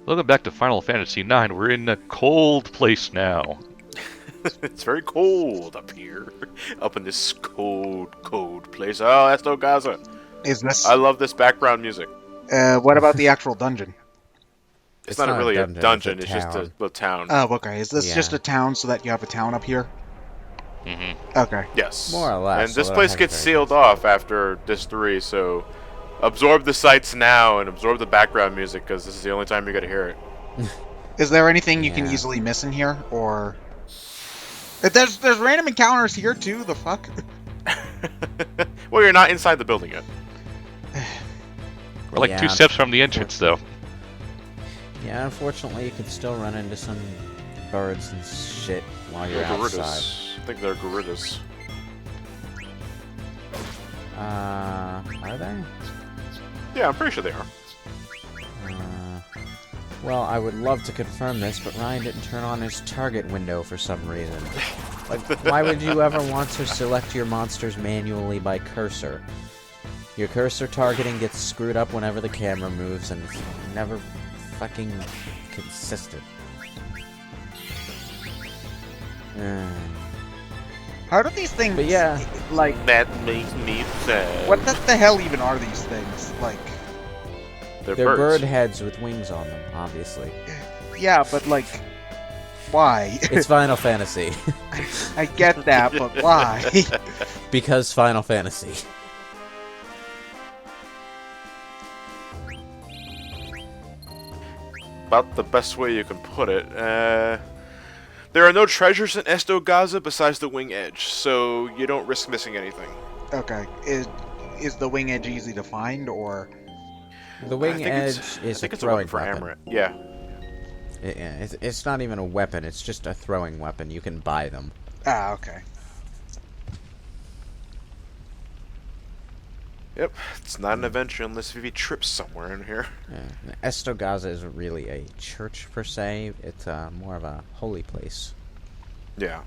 Welcome back to Final Fantasy IX. We're in a cold place now. It's very cold up here. Up in this cold place. Oh, Esto Gaza. Is this? I love this background music. What about the actual dungeon? It's not really a dungeon, it's just town. a town. Oh, okay. Is this Yeah. just a town so that you have a town up here? Mm-hmm. Okay. Yes. More or less, And this although place I gets haven't sealed off after this 3, so absorb the sights now and absorb the background music, because this is the only time you're going to hear it. Is there anything you can Yeah. easily miss in here, or? There's random encounters here too. The fuck? Well, you're not inside the building yet. We're like Yeah. 2 steps from the entrance, though. Yeah, unfortunately, you can still run into some birds and shit while you're They're outside. gorillas. I think they're gorillas. Are they? Yeah, I'm pretty sure they are. Well, I would love to confirm this, but Ryan didn't turn on his target window for some reason. Like, why would you ever want to select your monsters manually by cursor? Your cursor targeting gets screwed up whenever the camera moves, and it's never fucking consistent. How do these things? But yeah. Like, That makes me sad. what the hell even are these things? Like, They're They're birds. bird heads with wings on them, obviously. yeah, but like, why? It's Final Fantasy. I get that, but why? Because Final Fantasy. About the best way you can put it. There are no treasures in Esto Gaza besides the wing edge, so you don't risk missing anything. Okay. Is the wing edge easy to find, or? The I wing think edge it's- is I think a it's a weapon throwing for weapon. Amaret. Yeah. It's not even a weapon, it's just a throwing weapon. You can buy them. Ah, okay. Yep. It's not an adventure unless Vivi trips somewhere in here. Esto Gaza isn't really a church per se, it's more of a holy place. Yeah.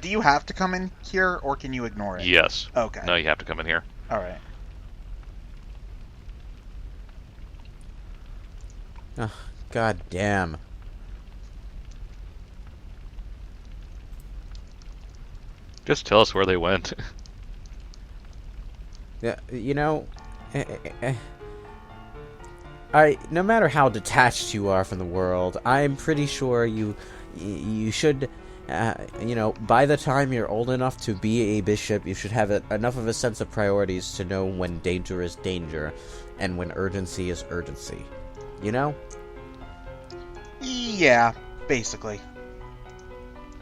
Do you have to come in here, or can you ignore it? Yes. Okay. No, you have to come in here. All right. God damn. Just tell us where they went. Yeah, you know, no matter how detached you are from the world, I'm pretty sure you should, you know, by the time you're old enough to be a bishop, you should have enough of a sense of priorities to know when danger is danger, and when urgency is urgency. You know? Yeah, basically.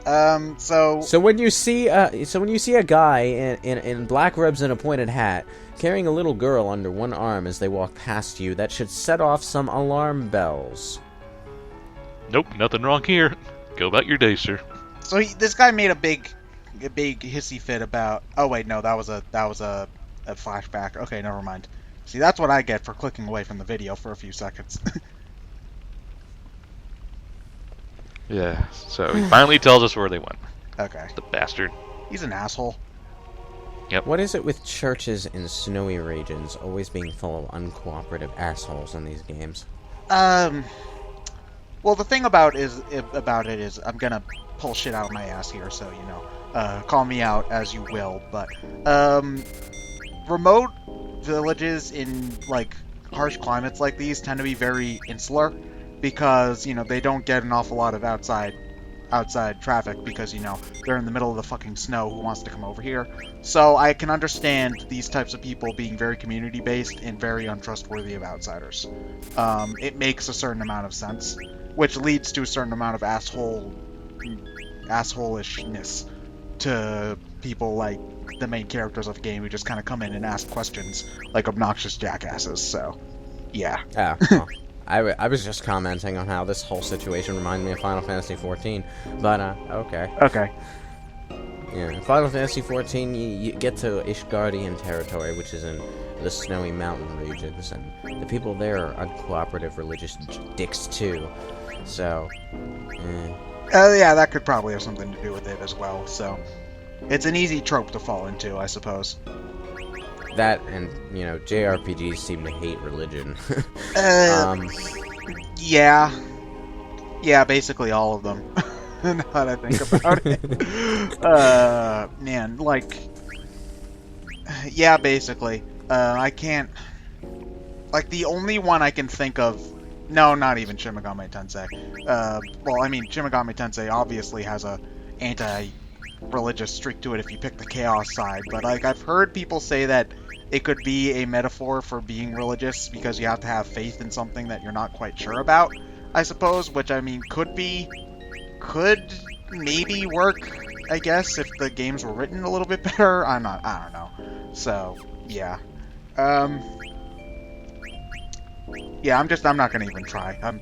So when you see a guy in black robes and a pointed hat carrying a little girl under one arm as they walk past you, that should set off some alarm bells. Nope, nothing wrong here. Go about your day, sir. So this guy made a big hissy fit about. Oh wait, no, that was a flashback. Okay, never mind. See, that's what I get for clicking away from the video for a few seconds. Yeah, so he finally tells us where they went. Okay, The bastard. he's an asshole. What is it with churches in snowy regions always being full of uncooperative assholes in these games? Well, the thing about it is I'm gonna pull shit out of my ass here, so you know, call me out as you will. But remote villages in like harsh climates like these tend to be very insular because you know they don't get an awful lot of outside traffic because you know they're in the middle of the fucking snow. Who wants to come over here? So I can understand these types of people being very community based and very untrustworthy of outsiders. It makes a certain amount of sense, which leads to a certain amount of assholishness to people like the main characters of the game who just kind of come in and ask questions like obnoxious jackasses. So, yeah. Oh, well, I was just commenting on how this whole situation reminded me of Final Fantasy XIV, but okay. Okay. Yeah, in Final Fantasy XIV, you get to Ishgardian territory, which is in the snowy mountain regions, and the people there are uncooperative religious dicks too. So, Yeah, that could probably have something to do with it as well. So, it's an easy trope to fall into, I suppose. that and, JRPGs seem to hate religion. Yeah. Yeah, basically all of them. Now that I think about it. Man, like... Yeah, basically. I can't... Like, the only one I can think of... No, not even Shin Megami Tensei. Well, I mean, Shin Megami Tensei obviously has a anti-religious streak to it if you pick the Chaos side, but, like, I've heard people say that it could be a metaphor for being religious because you have to have faith in something that you're not quite sure about, I suppose, which, I mean, could maybe work, I guess, if the games were written a little bit better. I don't know. So, yeah. Yeah, I'm not gonna even try. I'm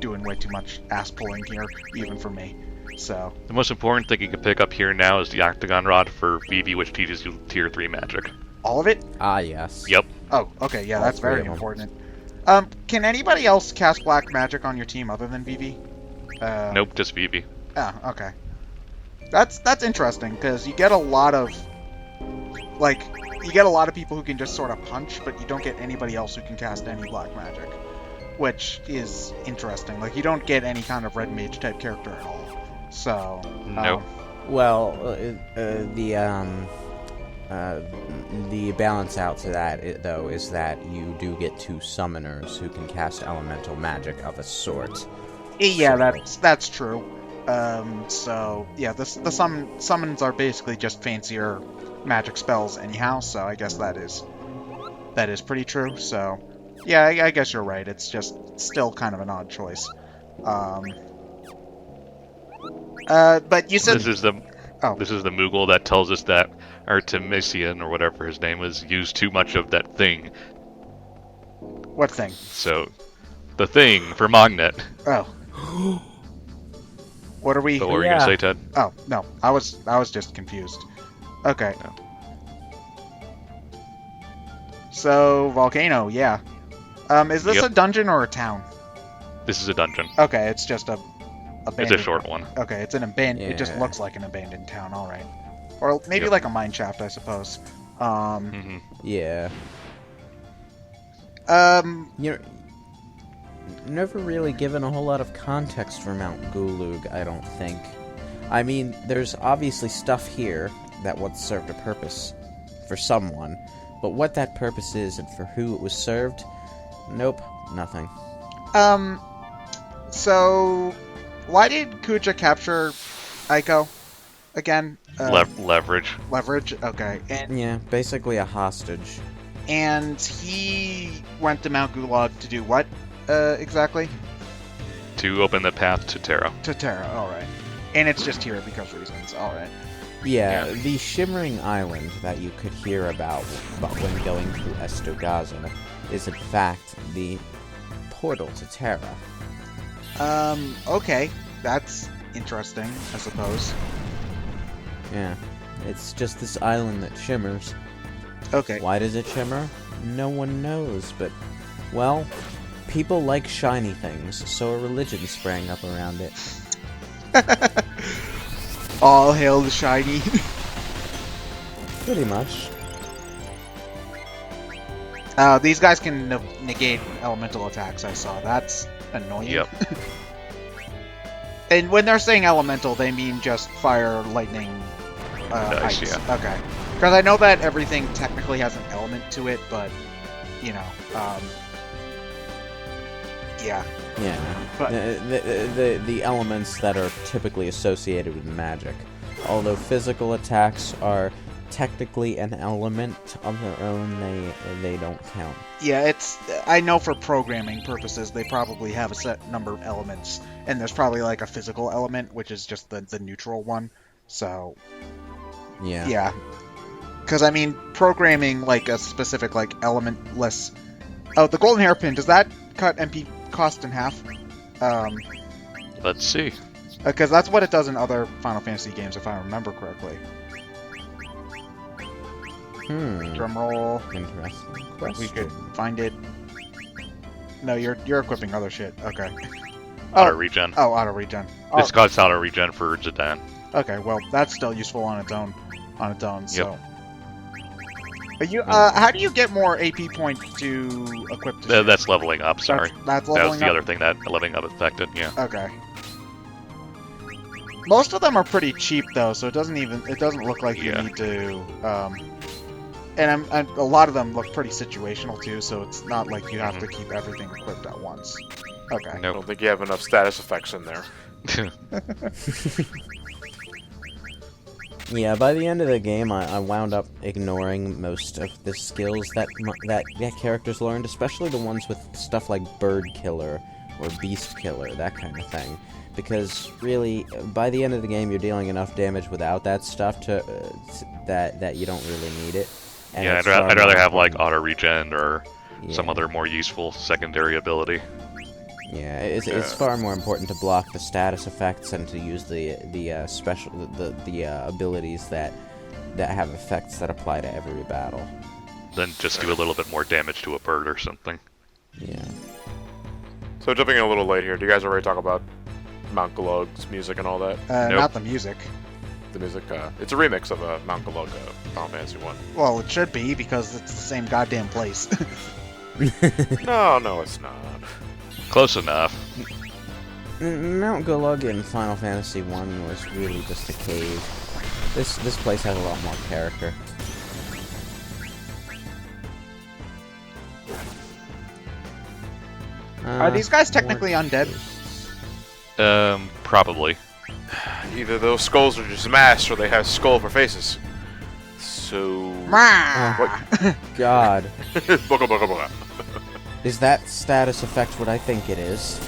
doing way too much ass pulling here, even for me. So. The most important thing you can pick up here now is the Octagon Rod for Vivi, which teaches you Tier 3 magic. All of it? Ah, yes. Yep. Oh, okay, yeah, All that's three very of them. important. Can anybody else cast black magic on your team other than Vivi? Nope, just Vivi. Oh, okay. That's interesting, because you get a lot of... Like, you get a lot of people who can just sort of punch, but you don't get anybody else who can cast any black magic. Which is interesting. Like, you don't get any kind of red mage type character at all. So... Nope. Well, the balance out to that, though, is that you do get 2 summoners who can cast elemental magic of a sort. Yeah, So- that's true. So yeah, the summons are basically just fancier magic spells anyhow. So I guess that is pretty true. So yeah, I guess you're right. It's just still kind of an odd choice. But you said This is the Oh. This is the Moogle that tells us that Artemisian, or whatever his name is, used too much of that thing. what thing? So, the thing for Magnet. Oh, what are we? What were you Yeah. gonna say, Ted? Oh no, I was just confused. Okay. No. So volcano, yeah. Is this Yep. a dungeon or a town? This is a dungeon. Okay, it's just a It's abandoned. a short one. Okay, it's an abandoned. It just Yeah. looks like an abandoned town. All right, or maybe Yep. like a mine shaft, I suppose. Hmm. Yeah. You're never really given a whole lot of context for Mount Gulg, I don't think. I mean, there's obviously stuff here that once served a purpose for someone, but what that purpose is and for who it was served, nope, nothing. So why did Kuja capture Aiko again? Leverage. Leverage. Okay, Yeah, basically a hostage. and he went to Mount Gulag to do what exactly? To open the path to Terra. To Terra. All right, and it's just here because reasons. All right. Yeah, Yeah. the shimmering island that you could hear about when going through Esto Gaza is in fact the portal to Terra. Okay, that's interesting, I suppose. Yeah, it's just this island that shimmers. Okay. Why does it shimmer? No one knows, but, well, people like shiny things, so a religion sprang up around it. All hail the shiny. Pretty much. These guys can negate elemental attacks, I saw. That's annoying. Yep. And when they're saying elemental, they mean just fire, lightning, Nice, ice. yeah. Okay. Because I know that everything technically has an element to it, but, you know, yeah. Yeah. But- The elements that are typically associated with magic. Although physical attacks are technically an element of their own, they don't count. Yeah, I know for programming purposes, they probably have a set number of elements, and there's probably like a physical element, which is just the neutral one. So, Yeah. yeah. Because, I mean, programming like a specific like elementless... Oh, the golden hairpin, does that cut MP cost in half? Let's see. Because that's what it does in other Final Fantasy games, if I remember correctly. Drumroll. Interesting We question. could find it. No, you're equipping other shit. Okay. Auto regen. Oh, auto regen. This costs auto regen for Zidane. Okay, well, that's still useful on its own. So. But you, how do you get more AP points to equip the ship? That's leveling up. Sorry, That's that was leveling the up? other thing that leveling up affected. Yeah. Okay. Most of them are pretty cheap though, so it doesn't look like you Yeah. need to. And a lot of them look pretty situational too, so it's not like you have to keep everything equipped at once. Okay. I Nope. don't think you have enough status effects in there. Yeah, by the end of the game, I wound up ignoring most of the skills that characters learned, especially the ones with stuff like Bird Killer or Beast Killer, that kind of thing. Because really, by the end of the game, you're dealing enough damage without that stuff that you don't really need it. And Yeah, it's I'd far rather more have like important. auto regen or some Yeah. other more useful secondary ability. Yeah, it's far more important to block the status effects and to use the special abilities that have effects that apply to every battle. Then just do a little bit more damage to a bird or something. Yeah. So jumping in a little late here, do you guys already talk about Mount Gulg's music and all that? Nope. Not the music. The music, it's a remix of Mount Gulg, Final Fantasy 1. Well, it should be because it's the same goddamn place. No, it's not. Close enough. Mount Gulg in Final Fantasy 1 was really just a cave. This place has a lot more character. Are these guys technically undead? Probably. Either those skulls are just masks or they have skull for faces. So... What? God. Booga booga booga. Is that status effect what I think it is?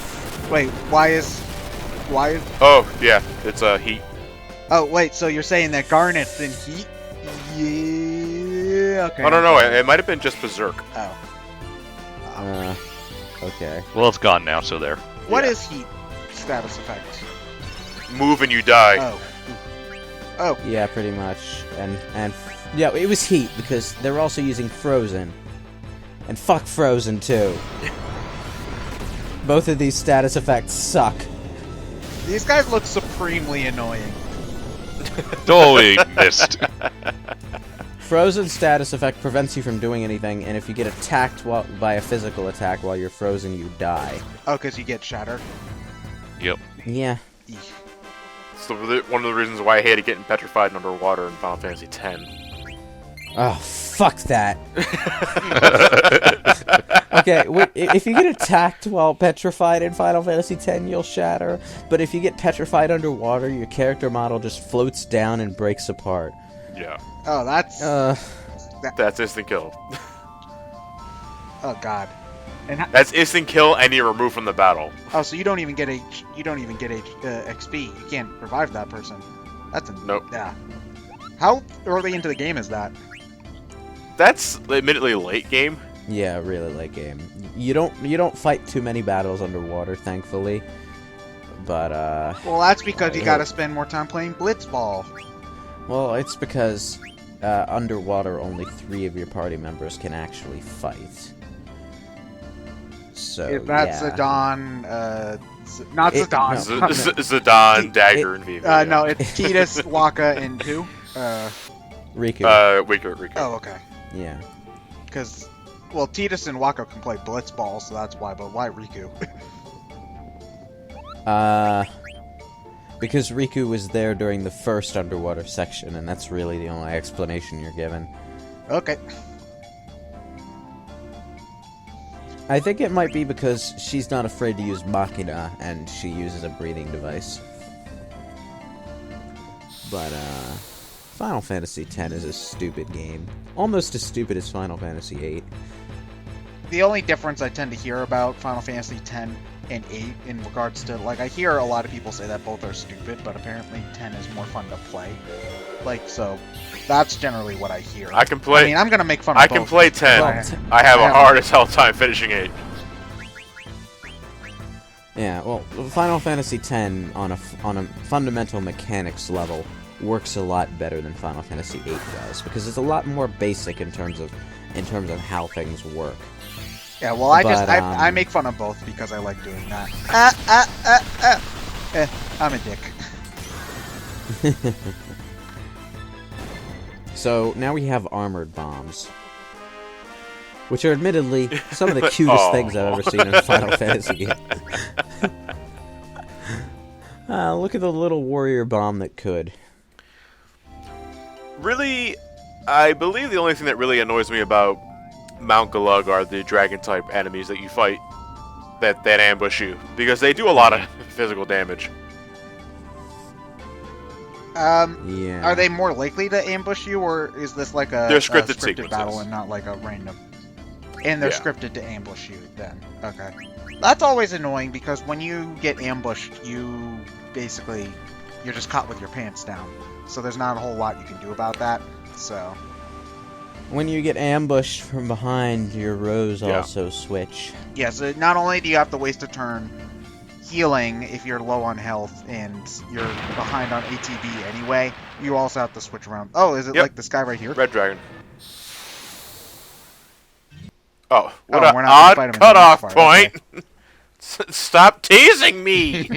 Wait, why is... Oh, yeah, it's heat. Oh, wait, so you're saying that Garnet's in heat? Yeah, okay. Oh, no, it might have been just Berserk. Oh. Okay. Well, it's gone now, so there. What Yeah. is heat status effect? Move and you die. Oh. Oh. Yeah, pretty much. And yeah, it was heat because they're also using Frozen. And fuck Frozen too. Both of these status effects suck. These guys look supremely annoying. Totally missed. Frozen status effect prevents you from doing anything, and if you get attacked by a physical attack while you're frozen, you die. Oh, because you get shattered? Yep. Yeah. Eek. It's one of the reasons why I hated getting petrified underwater in Final Fantasy X. Oh, fuck that. Okay, wait, if you get attacked while petrified in Final Fantasy X, you'll shatter. But if you get petrified underwater, your character model just floats down and breaks apart. Yeah. Oh, that's... That's instant kill. Oh, God. And That's instant kill and you're removed from the battle. oh, so you don't even get XP. You can't revive that person. That's a... Nope. Yeah. How early into the game is that? That's admittedly late game. Yeah, really late game. You don't fight too many battles underwater, thankfully. But Well, that's because you yeah. gotta spend more time playing Blitzball. well, it's because underwater only 3 of your party members can actually fight. So If that's yeah. Zidane, not It- Zidane. no. Zidane, Dagger, and Viva. No, it's Tidus, Waka, and who? Riku. Riku. Oh, okay. Yeah. Because, well, Tidus and Waka can play Blitzball, so that's why, but why Riku? Because Riku was there during the first underwater section, and that's really the only explanation you're given. Okay. I think it might be because she's not afraid to use Machina, and she uses a breathing device. But, Final Fantasy X is a stupid game. Almost as stupid as Final Fantasy VIII. The only difference I tend to hear about Final Fantasy X and 8 in regards to, like, I hear a lot of people say that both are stupid, but apparently 10 is more fun to play. Like, so, that's generally what I hear. I can play. I mean, I'm gonna make fun of I both. can play 10. Well, I have I a have- hard as hell time finishing 8. Yeah, well, Final Fantasy X on a fundamental mechanics level works a lot better than Final Fantasy VIII does because it's a lot more basic in terms of how things work. Yeah, well, I But, make fun of both because I like doing that. I'm a dick. So now we have armored bombs. which are admittedly some of the cutest things I've ever seen in a Final Fantasy game. Look at the little warrior bomb that could. Really, I believe the only thing that really annoys me about Mount Gulg are the dragon-type enemies that you fight that ambush you, because they do a lot of physical damage. Yeah. Are they more likely to ambush you, or is this like a They're a scripted scripted sequences. battle and not like a random? And they're Yeah. scripted to ambush you then. Okay. That's always annoying because when you get ambushed, you're just caught with your pants down. So there's not a whole lot you can do about that. So When you get ambushed from behind, your rows Yeah. also switch. yeah, so not only do you have to waste a turn healing if you're low on health and you're behind on ATB anyway, you also have to switch around. Oh, is it Yep. like this guy right here? Red Dragon. Oh, what Oh, an we're not gonna odd fight him in the cutoff next part, point! Stop teasing me!